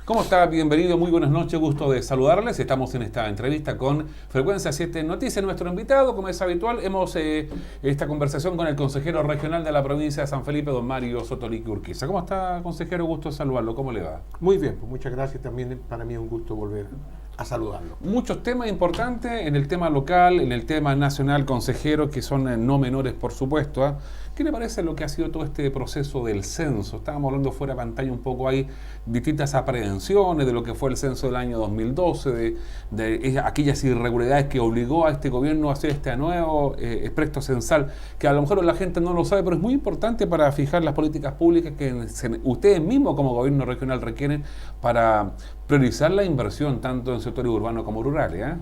¿Cómo está? Bienvenido, muy buenas noches, gusto de saludarles. Estamos en esta entrevista con Frecuencia 7 Noticias. Nuestro invitado, como es habitual, hemos esta conversación con el consejero regional de la provincia de San Felipe, don Mario Sotoliqui Urquiza. ¿Cómo está, consejero? Gusto de saludarlo. ¿Cómo le va? Muy bien, pues muchas gracias. También para mí es un gusto volver a saludarlo. Muchos temas importantes en el tema local, en el tema nacional, consejero, que son no menores, por supuesto. ¿Eh? ¿Qué le parece lo que ha sido todo este proceso del censo? Estábamos hablando fuera de pantalla un poco, hay distintas aprehensiones de lo que fue el censo del año 2012, de aquellas irregularidades que obligó a este gobierno a hacer este nuevo expresto censal, que a lo mejor la gente no lo sabe, pero es muy importante para fijar las políticas públicas que ustedes mismos como gobierno regional requieren para priorizar la inversión tanto en sectores urbanos como rurales.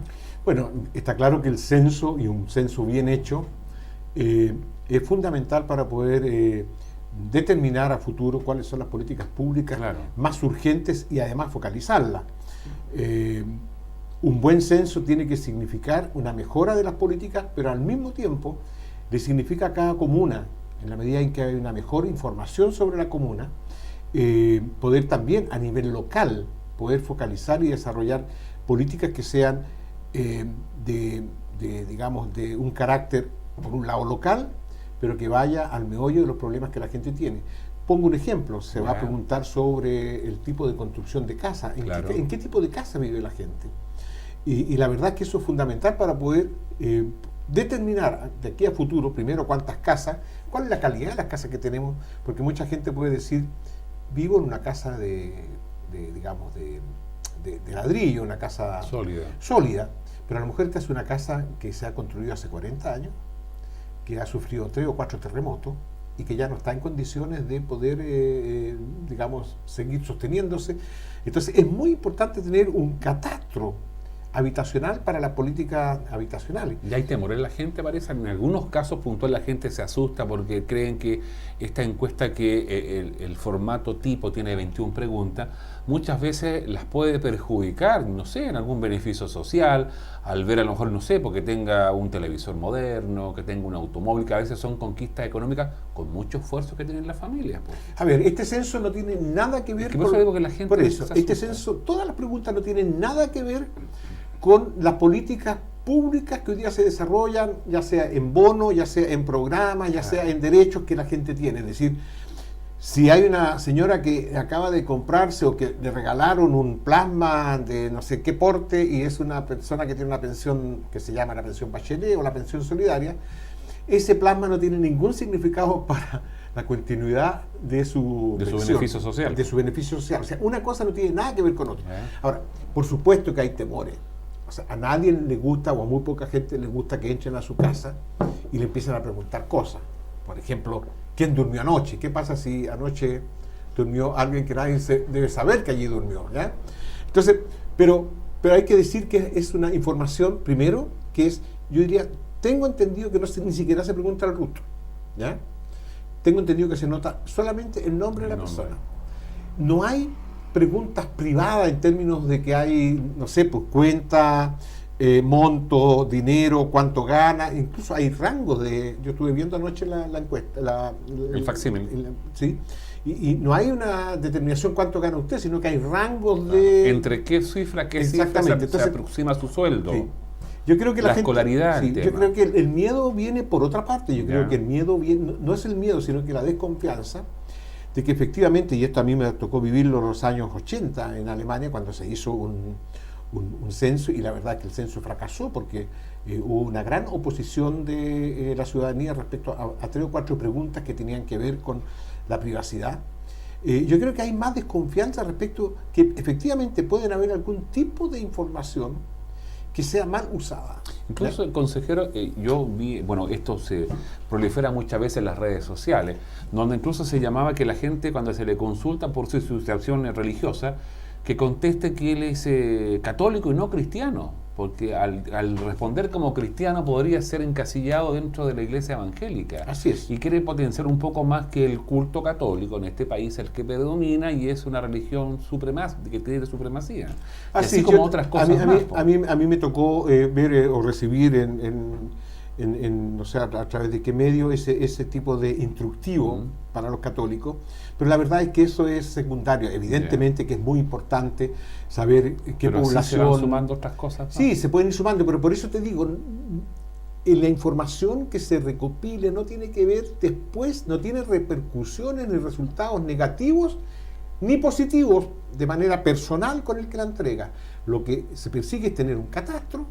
Bueno, está claro que el censo, y un censo bien hecho, es fundamental para poder determinar a futuro cuáles son las políticas públicas más urgentes y además focalizarlas. Un buen censo tiene que significar una mejora de las políticas, pero al mismo tiempo le significa a cada comuna, en la medida en que hay una mejor información sobre la comuna, poder también a nivel local poder focalizar y desarrollar políticas que sean digamos, de un carácter, por un lado, local, pero que vaya al meollo de los problemas que la gente tiene. Pongo un ejemplo, se va a preguntar sobre el tipo de construcción de casa, en qué tipo de casa vive la gente. Y la verdad es que eso es fundamental para poder determinar de aquí a futuro, primero, cuántas casas, cuál es la calidad de las casas que tenemos, porque mucha gente puede decir, vivo en una casa digamos, de ladrillo, una casa sólida, pero a lo mejor esta es una casa que se ha construido hace 40 años, que ha sufrido 3 o 4 terremotos y que ya no está en condiciones de poder, digamos, seguir sosteniéndose. Entonces es muy importante tener un catastro habitacional para las políticas habitacionales. Y hay temor en la gente, parece. En algunos casos puntuales la gente se asusta porque creen que esta encuesta, que el formato tipo tiene 21 preguntas, muchas veces las puede perjudicar, no sé, en algún beneficio social, al ver a lo mejor, no sé, porque tenga un televisor moderno, que tenga un automóvil, que a veces son conquistas económicas con mucho esfuerzo que tienen las familias. Pues. A ver, este censo no tiene nada que ver con... Digo que la gente por eso, este censo, todas las preguntas no tienen nada que ver con las políticas públicas que hoy día se desarrollan, ya sea en bono, ya sea en programas, ya sea en derechos que la gente tiene. Es decir, si hay una señora que acaba de comprarse o que le regalaron un plasma de no sé qué porte y es una persona que tiene una pensión que se llama la pensión Bachelet o la pensión solidaria, ese plasma no tiene ningún significado para la continuidad de su beneficio social. De su beneficio social. O sea, una cosa no tiene nada que ver con otra. Ahora, por supuesto que hay temores. O sea, a nadie le gusta, o a muy poca gente le gusta que entren a su casa y le empiecen a preguntar cosas. Por ejemplo, ¿quién durmió anoche? ¿Qué pasa si anoche durmió alguien que nadie debe saber que allí durmió? ¿Ya? Entonces, pero hay que decir que es una información, primero, que es, yo diría, tengo entendido que ni siquiera se pregunta el ruto. ¿Ya? Tengo entendido que se nota solamente el nombre de la persona. No hay preguntas privadas en términos de que hay, no sé, pues cuenta, monto, dinero, cuánto gana, incluso hay rangos de... Yo estuve viendo anoche la encuesta, el facsímil. Sí, y no hay una determinación cuánto gana usted, sino que hay rangos de... ¿Entre qué cifra, se aproxima su sueldo? Sí. Yo creo que la escolaridad. Sí, yo creo que el miedo viene por otra parte. Yo creo que el miedo viene, no es el miedo, sino que la desconfianza de que efectivamente, y esto a mí me tocó vivirlo en los años 80 en Alemania, cuando se hizo un censo, y la verdad es que el censo fracasó porque hubo una gran oposición de la ciudadanía respecto a 3 o 4 preguntas que tenían que ver con la privacidad. Yo creo que hay más desconfianza respecto que efectivamente pueden haber algún tipo de información que sea mal usada. Incluso el consejero, yo vi, bueno, esto se prolifera muchas veces en las redes sociales, donde incluso se llamaba que la gente, cuando se le consulta por su situación religiosa, que conteste que él es católico y no cristiano, porque al responder como cristiano podría ser encasillado dentro de la iglesia evangélica. Así es. Y quiere potenciar un poco más que el culto católico en este país, el que predomina y es una religión que tiene supremacía. Así como otras cosas a mí me tocó ver o recibir en no sé a través de qué medio, ese tipo de instructivo para los católicos, pero la verdad es que eso es secundario. Evidentemente que es muy importante saber qué pero población... ¿sí se van sumando otras cosas? Sí, se pueden ir sumando, pero por eso te digo, la información que se recopile no tiene que ver después, no tiene repercusiones ni resultados negativos ni positivos de manera personal con el que la entrega. Lo que se persigue es tener un catastro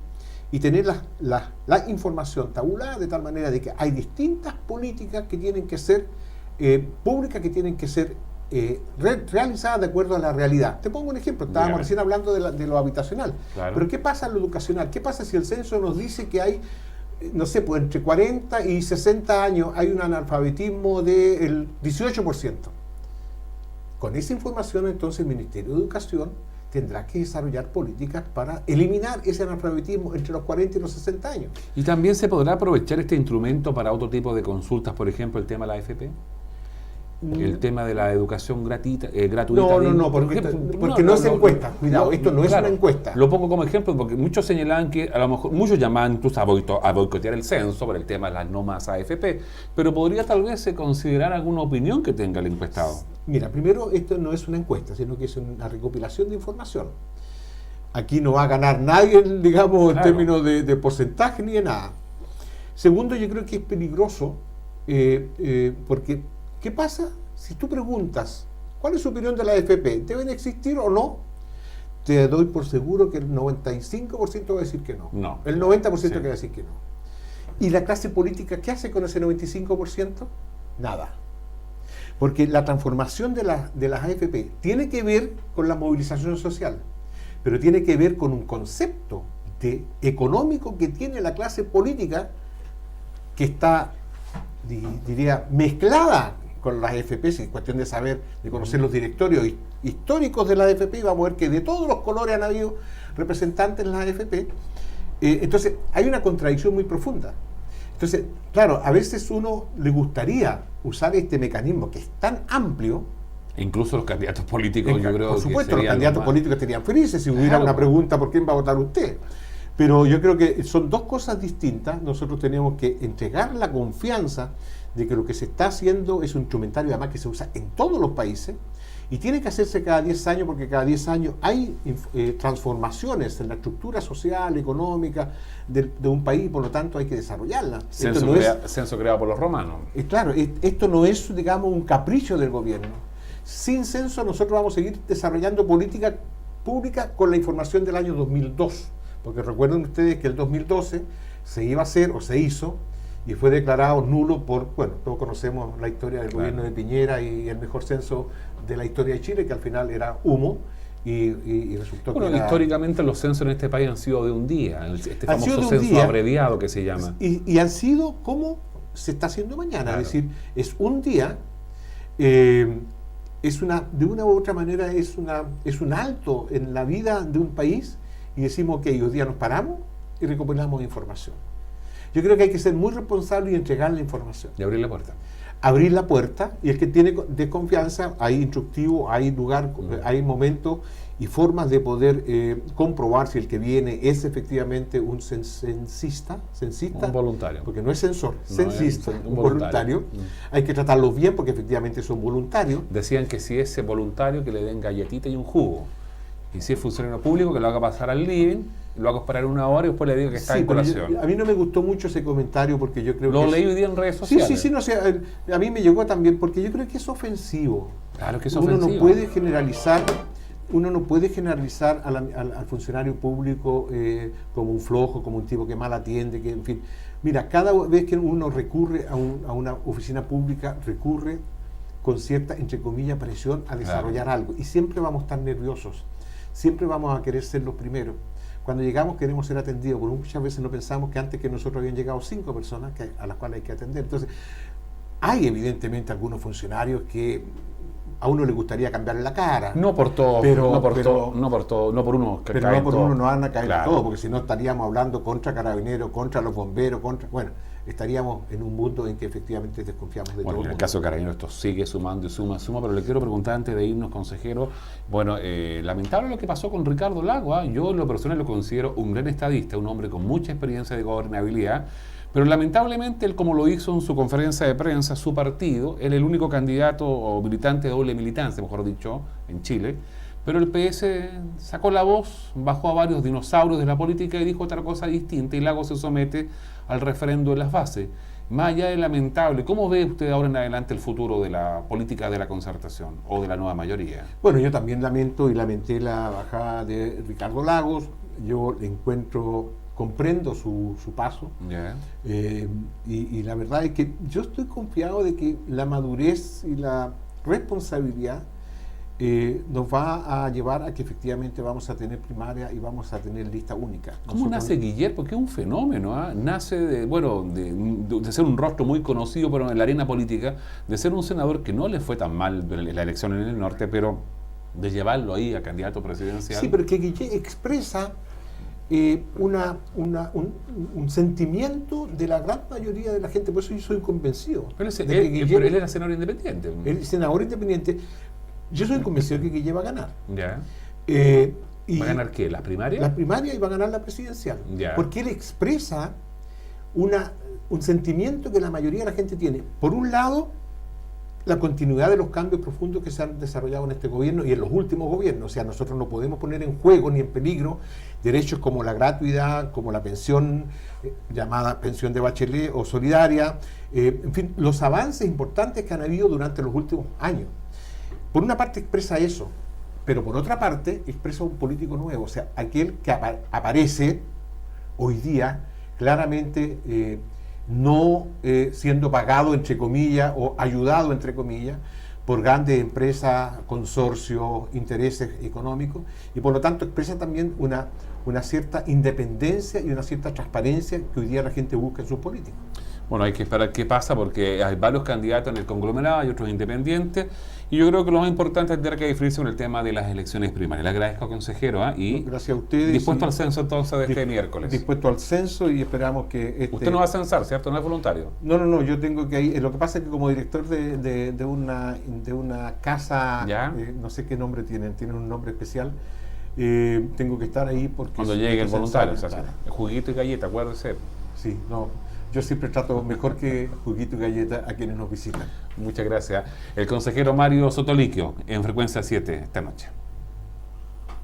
y tener la información tabulada de tal manera de que hay distintas políticas que tienen que ser públicas, que tienen que ser realizadas de acuerdo a la realidad. Te pongo un ejemplo, estábamos recién hablando de lo habitacional, pero ¿qué pasa en lo educacional? ¿Qué pasa si el censo nos dice que hay, no sé, pues entre 40 y 60 años hay un analfabetismo del 18%? Con esa información, entonces, el Ministerio de Educación tendrá que desarrollar políticas para eliminar ese analfabetismo entre los 40 y los 60 años. ¿Y también se podrá aprovechar este instrumento para otro tipo de consultas, por ejemplo, el tema de la AFP? El tema de la educación gratuita. No, porque no es encuesta. Cuidado, esto no es una encuesta. Lo pongo como ejemplo porque muchos señalaban que a lo mejor, muchos llamaban incluso a boicotear el censo por el tema de las no más AFP, pero podría tal vez considerar alguna opinión que tenga el encuestado. Mira, primero, esto no es una encuesta, sino que es una recopilación de información. Aquí no va a ganar nadie, digamos, en términos de porcentaje ni de nada. Segundo, yo creo que es peligroso porque ¿qué pasa si tú preguntas cuál es su opinión de la AFP? ¿Deben existir o no? Te doy por seguro que el 95% va a decir que no. No. El 90% que va a decir que no. ¿Y la clase política qué hace con ese 95%? Nada. Porque la transformación de las AFP tiene que ver con la movilización social, pero tiene que ver con un concepto económico que tiene la clase política que está, diría, mezclada con las AFP. Es cuestión de saber, de conocer los directorios históricos de la AFP, y vamos a ver que de todos los colores han habido representantes en la AFP. Entonces, hay una contradicción muy profunda. Entonces, claro, a veces uno le gustaría usar este mecanismo que es tan amplio. Incluso los candidatos políticos, yo creo. Por supuesto, los candidatos políticos estarían felices si hubiera una pregunta: ¿por quién va a votar usted? Pero yo creo que son dos cosas distintas. Nosotros tenemos que entregar la confianza de que lo que se está haciendo es un instrumentario, además, que se usa en todos los países, y tiene que hacerse cada 10 años, porque cada 10 años hay transformaciones en la estructura social, económica de un país, por lo tanto hay que desarrollarla. Censo creado por los romanos. Claro, esto no es, digamos, un capricho del gobierno. Sin censo nosotros vamos a seguir desarrollando política pública con la información del año 2002, porque recuerden ustedes que el 2012 se iba a hacer, o se hizo, y fue declarado nulo por, bueno, todos conocemos la historia del gobierno de Piñera y el mejor censo de la historia de Chile, que al final era humo, y resultó que históricamente los censos en este país han sido de un día, este famoso censo abreviado que se llama. Y han sido como se está haciendo mañana, es decir, es un día, de una u otra manera es un alto en la vida de un país, y decimos que hoy día nos paramos y recopilamos información. Yo creo que hay que ser muy responsable y entregar la información. Y abrir la puerta. Abrir la puerta, y el que tiene desconfianza, hay instructivo, hay lugar, hay momentos y formas de poder comprobar si el que viene es efectivamente un censista, un voluntario. Porque no es censor, censista, un voluntario. Hay que tratarlos bien porque efectivamente son voluntarios. Decían que si es voluntario, que le den galletita y un jugo. Y si es funcionario público, que lo haga pasar al living, lo haga esperar 1 hora y después le diga que está en colación. A mí no me gustó mucho ese comentario porque yo creo que... Lo leí hoy día en redes sociales. Sí, no sé, a mí me llegó también porque yo creo que es ofensivo. Claro que es ofensivo. Uno no puede generalizar al funcionario público como un flojo, como un tipo que mal atiende, que en fin. Mira, cada vez que uno recurre a una oficina pública, recurre con cierta, entre comillas, presión a desarrollar algo. Y siempre vamos a estar nerviosos. Siempre vamos a querer ser los primeros. Cuando llegamos queremos ser atendidos, porque muchas veces no pensamos que antes que nosotros habían llegado 5 personas a las cuales hay que atender. Entonces, hay evidentemente algunos funcionarios que a uno le gustaría cambiarle la cara. No por todo, no por uno. Pero no por uno no van a caer todo, porque si no estaríamos hablando contra carabineros, contra los bomberos, bueno, estaríamos en un mundo en que efectivamente desconfiamos de todo. Bueno, en el caso de Carabineros esto sigue sumando y suma, pero le quiero preguntar antes de irnos, consejero, bueno, lamentable lo que pasó con Ricardo Lagos. Yo en lo personal lo considero un gran estadista, un hombre con mucha experiencia de gobernabilidad, Pero lamentablemente él, como lo hizo en su conferencia de prensa, su partido, él es el único candidato o militante de doble militancia, mejor dicho, en Chile, pero el PS sacó la voz, bajó a varios dinosaurios de la política y dijo otra cosa distinta, y Lagos se somete al referendo de las bases. Más allá de lamentable, ¿cómo ve usted ahora en adelante el futuro de la política de la concertación o de la nueva mayoría? Bueno, yo también lamento y lamenté la bajada de Ricardo Lagos. Yo comprendo su paso. Yeah. Y la verdad es que yo estoy confiado de que la madurez y la responsabilidad nos va a llevar a que efectivamente vamos a tener primaria y vamos a tener lista única. ¿Cómo nace Guillermo? Porque es un fenómeno, ¿eh? Nace de ser un rostro muy conocido pero en la arena política, de ser un senador que no le fue tan mal en la elección en el norte, pero de llevarlo ahí a candidato presidencial. Sí, pero que Guillermo expresa un sentimiento de la gran mayoría de la gente, por eso yo soy convencido. Pero él era senador independiente. El senador independiente. Yo soy convencido de que Guille va a ganar. Ya. ¿Va a ganar qué? ¿Las primarias? Las primarias, y va a ganar la presidencial. Ya. Porque él expresa un sentimiento que la mayoría de la gente tiene. Por un lado, la continuidad de los cambios profundos que se han desarrollado en este gobierno y en los últimos gobiernos. O sea, nosotros no podemos poner en juego ni en peligro derechos como la gratuidad, como la pensión llamada pensión de Bachelet o solidaria. En fin, los avances importantes que han habido durante los últimos años. Por una parte expresa eso, pero por otra parte expresa un político nuevo, o sea, aquel que aparece hoy día claramente no siendo pagado, entre comillas, o ayudado, entre comillas, por grandes empresas, consorcios, intereses económicos, y por lo tanto expresa también una cierta independencia y una cierta transparencia que hoy día la gente busca en sus políticos. Bueno, hay que esperar qué pasa porque hay varios candidatos en el conglomerado, hay otros independientes, y yo creo que lo más importante es tener que definirse con el tema de las elecciones primarias. Le agradezco, consejero, y gracias a ustedes. Dispuesto al censo entonces de este miércoles. Dispuesto al censo y esperamos que... Usted no va a censar, ¿cierto? No es voluntario. No, yo tengo que ir. Lo que pasa es que como director de una casa, no sé qué nombre tienen un nombre especial, tengo que estar ahí porque... Cuando llegue el voluntario, o sea, claro. Juguito y galleta, acuérdese. Sí, no... Yo siempre trato mejor que juguito y galleta a quienes nos visitan. Muchas gracias. El consejero Mario Sotoliquio en Frecuencia 7 esta noche.